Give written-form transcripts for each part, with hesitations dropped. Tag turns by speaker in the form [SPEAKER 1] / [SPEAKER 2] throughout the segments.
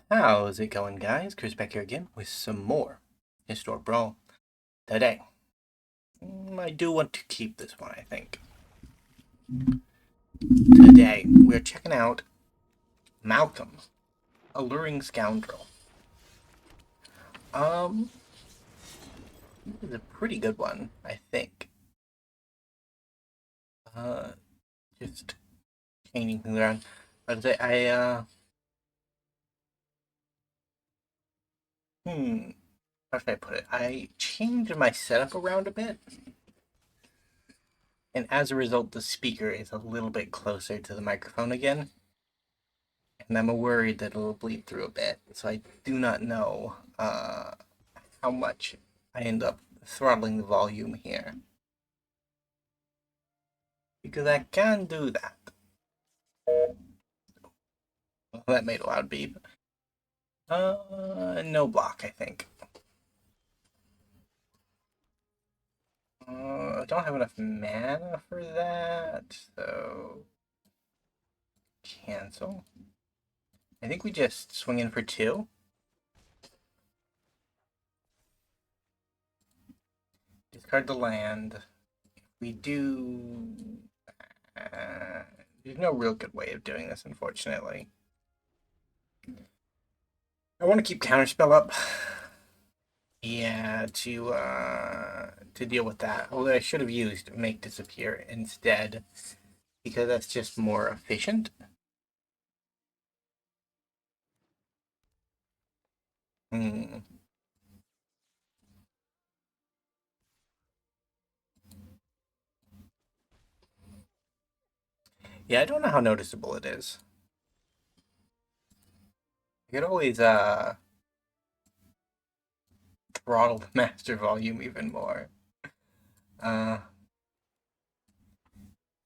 [SPEAKER 1] How's it going, guys? Chris back here again with some more Historic Brawl. Today, I do want to keep this one, I think. Today, we're checking out Malcolm's Alluring Scoundrel. This is a pretty good one, I think. Just changing things around. I'd say how should I put it? I changed my setup around a bit. And as a result, the speaker is a little bit closer to the microphone again. And I'm worried that it'll bleed through a bit. So I do not know how much I end up throttling the volume here. Because I can do that. Well, that made a loud beep. No block, I think. I don't have enough mana for that, so cancel. I think we just swing in for 2. Discard the land. If we do... there's no real good way of doing this, unfortunately. I want to keep Counterspell up. Yeah, to deal with that. Although I should have used Make Disappear instead, because that's just more efficient. Yeah, I don't know how noticeable it is. I could always throttle the master volume even more.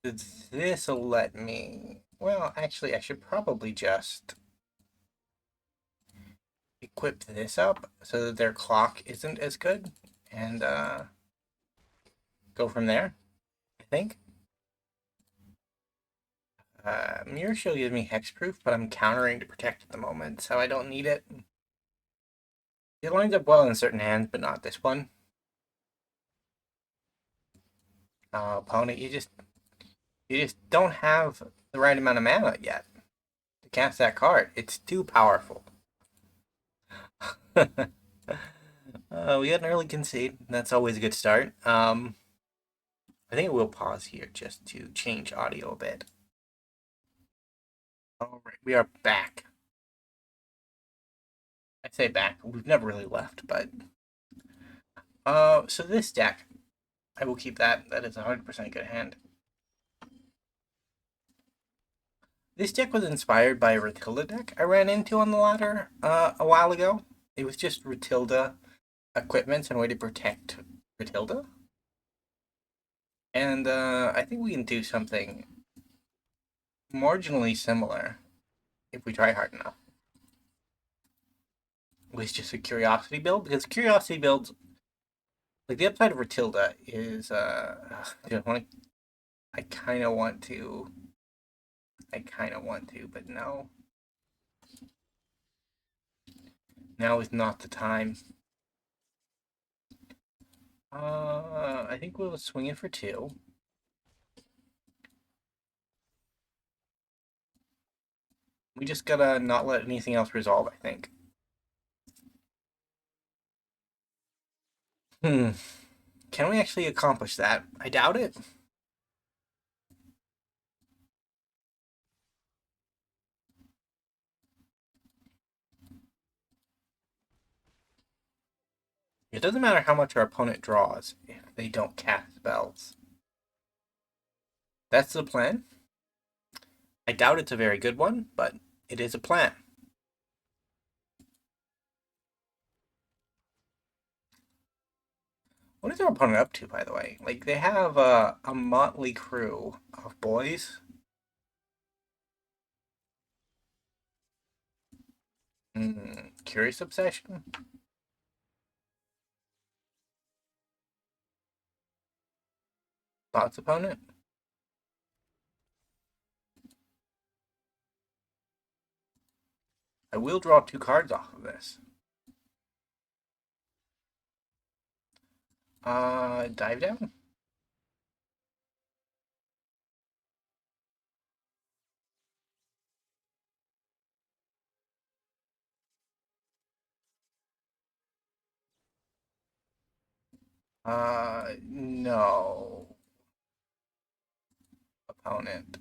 [SPEAKER 1] This'll let me... Well, actually, I should probably just equip this up so that their clock isn't as good, and go from there, I think. Mirror Shield gives me hexproof, but I'm countering to protect at the moment, so I don't need it. It lines up well in certain hands, but not this one. Opponent, you just don't have the right amount of mana yet to cast that card. It's too powerful. We got an early concede. That's always a good start. I think we'll pause here just to change audio a bit. All right, we are back. I say back. We've never really left, but so this deck, I will keep that. That is 100% good hand. This deck was inspired by a Ratilda deck I ran into on the ladder a while ago. It was just Ratilda equipment and a way to protect Ratilda. And I think we can do something marginally similar if we try hard enough. With just a Curiosity build, because Curiosity builds, like the upside of Ratilda is, I kind of want to, but no. Now is not the time. I think we'll swing in for 2. We just gotta not let anything else resolve, I think. Can we actually accomplish that? I doubt it. It doesn't matter how much our opponent draws if they don't cast spells. That's the plan. I doubt it's a very good one, but it is a plan. What is our opponent up to, by the way? Like, they have a motley crew of boys. Curious Obsession? Thoughts, opponent? I will draw 2 cards off of this. Dive down? No. Opponent.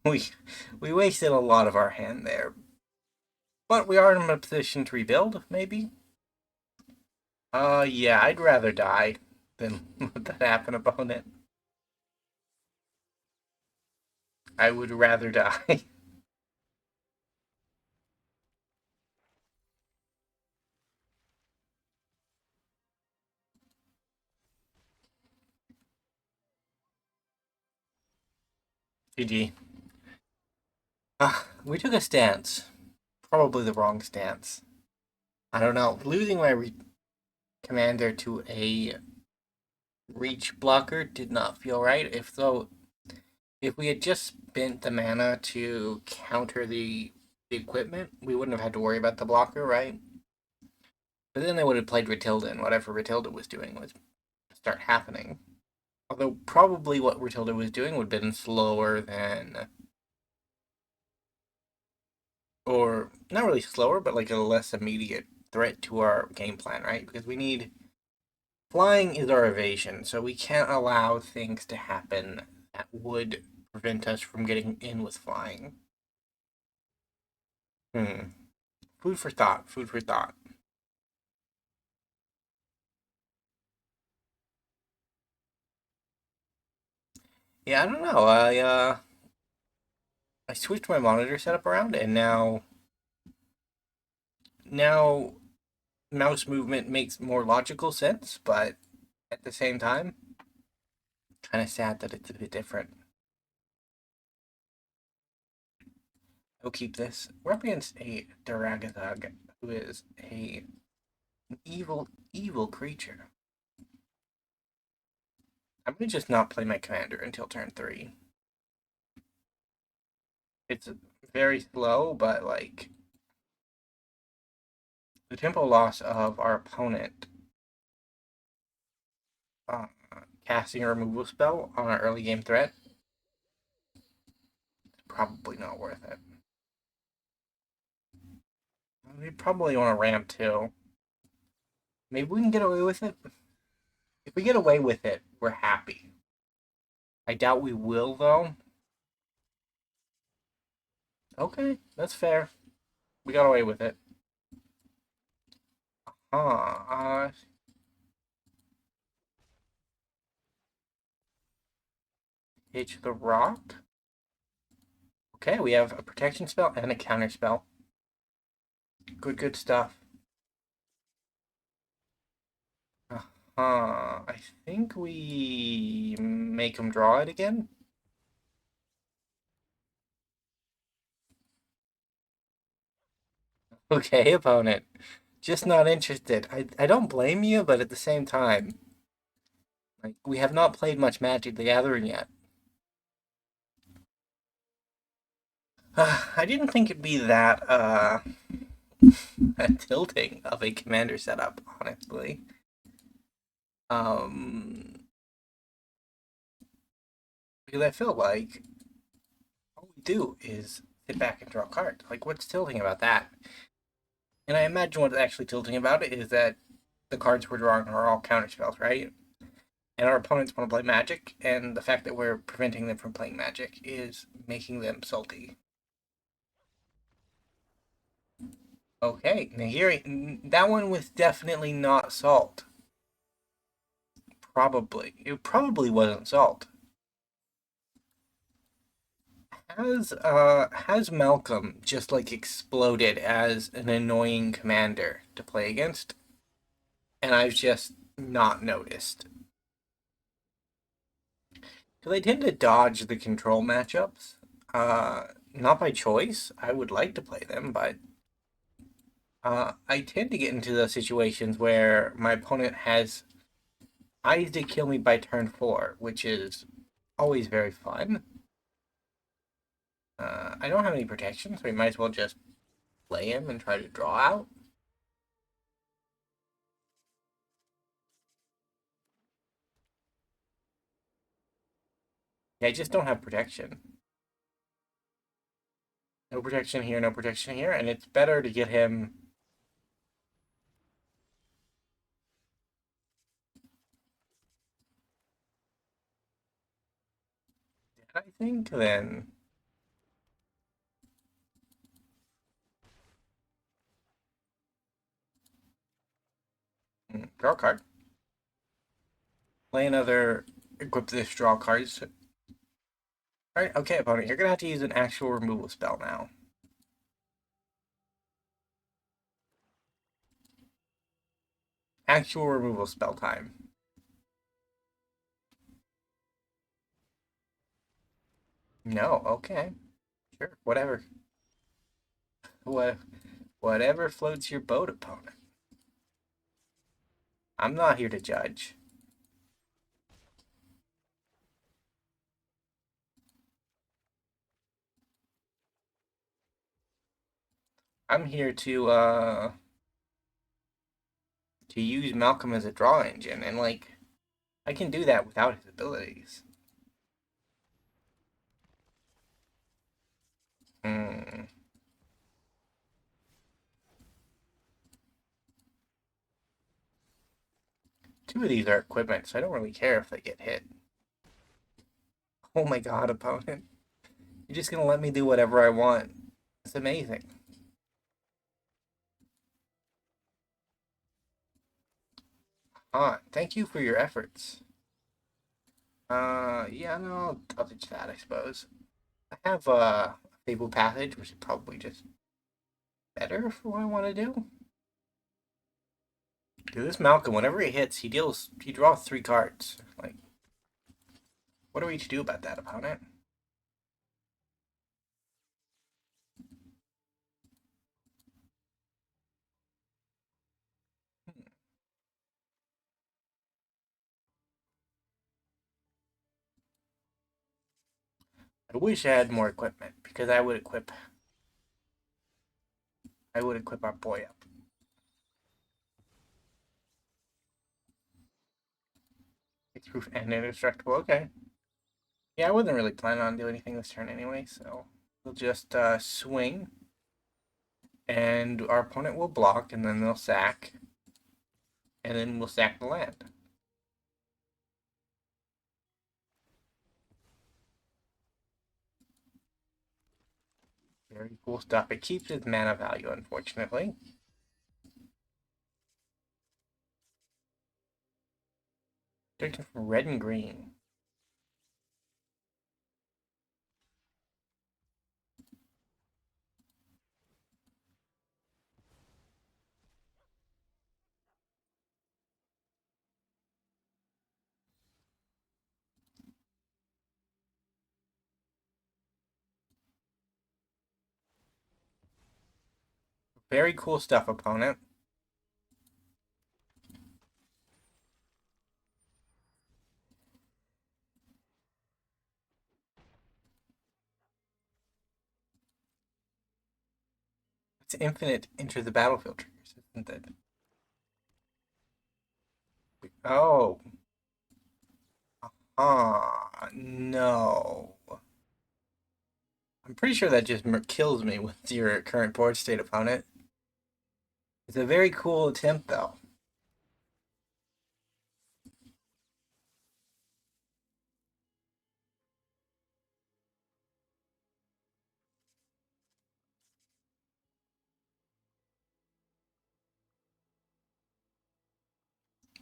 [SPEAKER 1] We we wasted a lot of our hand there. But we are in a position to rebuild, maybe? Yeah, I'd rather die than let that happen, opponent. I would rather die. GG. We took a stance. Probably the wrong stance. I don't know. Losing my commander to a reach blocker did not feel right. If we had just spent the mana to counter the equipment, we wouldn't have had to worry about the blocker, right? But then they would have played Ratilda, and whatever Ratilda was doing would start happening. Although probably what Ratilda was doing would have been slower than, or not really slower, but like a less immediate threat to our game plan, right? Because we need flying is our evasion, so we can't allow things to happen that would prevent us from getting in with flying. Food for thought. Food for thought. Yeah, I don't know. I switched my monitor setup around, and now mouse movement makes more logical sense, but at the same time, kind of sad that it's a bit different. I'll keep this. We're up against a Daragathug, who is an evil, evil creature. I'm gonna just not play my commander until turn 3. It's very slow, but like the tempo loss of our opponent uh, casting a removal spell on an early game threat is probably not worth it. We probably want to ramp too. Maybe we can get away with it. If we get away with it, we're happy. I doubt we will, though. Okay, that's fair. We got away with it. Hitch the rock. Okay, we have a protection spell and a counter spell. Good stuff. I think we make him draw it again. Okay, opponent. Just not interested. I don't blame you, but at the same time, like we have not played much Magic the Gathering yet. I didn't think it'd be that tilting of a commander setup, honestly. Because I feel like all we do is sit back and draw cards. Like, what's tilting about that? And I imagine what's actually tilting about it is that the cards we're drawing are all counter spells, right? And our opponents want to play Magic, and the fact that we're preventing them from playing Magic is making them salty. Okay, now here, that one was definitely not salt. Probably. It probably wasn't salt. Has Malcolm just like exploded as an annoying commander to play against? And I've just not noticed. Because I tend to dodge the control matchups. Not by choice. I would like to play them, but I tend to get into those situations where my opponent has eyes to kill me by turn 4, which is Always very fun. I don't have any protection, so we might as well just play him and try to draw out. Yeah, I just don't have protection. No protection here, no protection here, and it's better to get him. I think then. Draw a card. Play another. Equip this. Draw cards. Alright, okay, opponent. You're gonna have to use an actual removal spell now. Actual removal spell time. No, okay. Sure, whatever. What, whatever floats your boat, opponent. I'm not here to judge. I'm here to use Malcolm as a draw engine, and like I can do that without his abilities. Hmm. Two of these are equipment, so I don't really care if they get hit. Oh my god, opponent. You're just gonna let me do whatever I want. It's amazing. Thank you for your efforts. Yeah, no, I'll ditch that, I suppose. I have a Fabled Passage, which is probably just better for what I want to do. Dude, this Malcolm, whenever he hits, he draws 3 cards. Like, what are we to do about that, opponent? I wish I had more equipment because I would equip our boy up. It's proof and indestructible. Okay. Yeah, I wasn't really planning on doing anything this turn anyway, so we'll just swing, and our opponent will block, and then they'll sack, and then we'll sack the land. Very cool stuff. It keeps its mana value, unfortunately. Taken from red and green. Very cool stuff, opponent. It's infinite enter the battlefield triggers, isn't it? Oh. No. I'm pretty sure that just kills me with your current board state, opponent. It's a very cool attempt, though.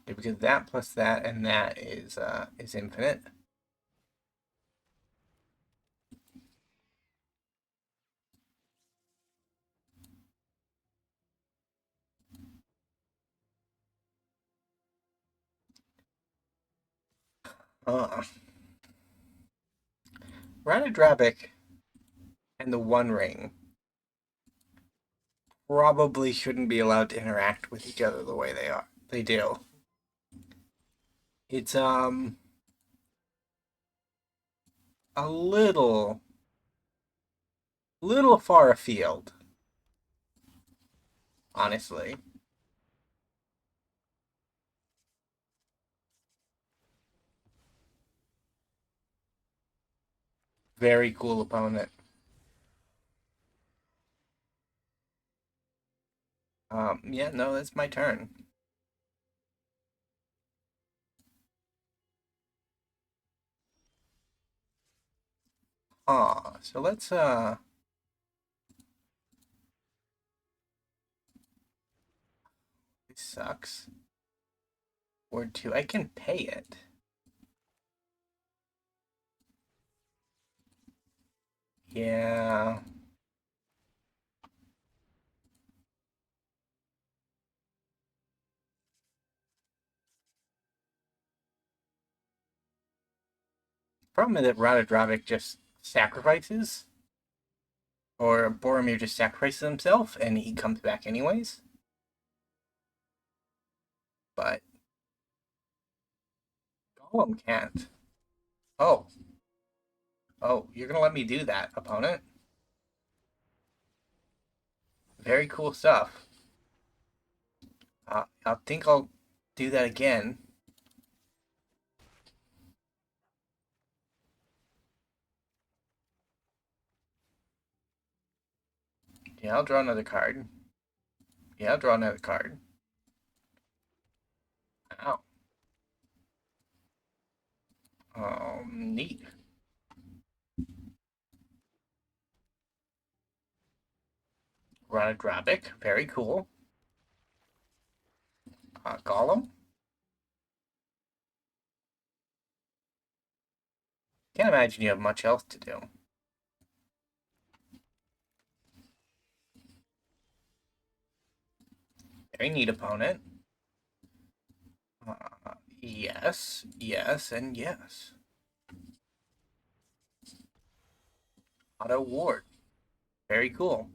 [SPEAKER 1] Yeah, because that plus that and that is infinite. Uh, Ranadrabic and the One Ring probably shouldn't be allowed to interact with each other the way they do. It's a little far afield, honestly. Very cool opponent. Yeah, no, that's my turn. So let's this sucks. Word 2. I can pay it. Yeah. Problem is that Radodravik just sacrifices, or Boromir just sacrifices himself, and he comes back anyways. But Golem can't. Oh, oh, you're gonna let me do that, opponent? Very cool stuff. I think I'll do that again. Yeah, I'll draw another card. Yeah, I'll draw another card. Ow. Neat. Radodravik, very cool. Golem. Can't imagine you have much else to do. Very neat opponent. Yes, yes, and yes. Auto Ward. Very cool.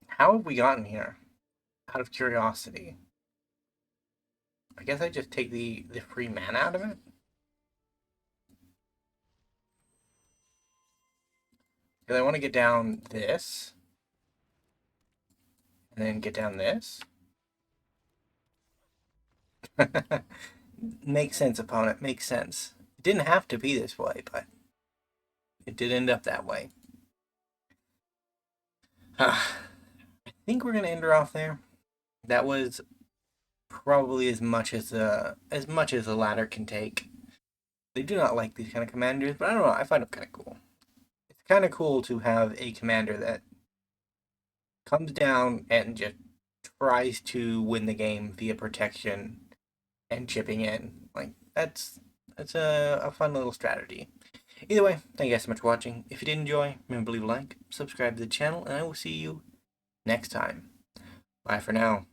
[SPEAKER 1] How have we gotten here? Out of curiosity. I guess I just take the free mana out of it? Because I want to get down this. And then get down this. Makes sense, opponent. Makes sense. It didn't have to be this way, but it did end up that way. I think we're gonna end her off there. That was probably as much as the ladder can take. They do not like these kind of commanders, but I don't know. I find them kind of cool. It's kind of cool to have a commander that comes down and just tries to win the game via protection and chipping in. Like that's a fun little strategy. Either way, thank you guys so much for watching. If you did enjoy, remember to leave a like, subscribe to the channel, and I will see you next time. Bye for now.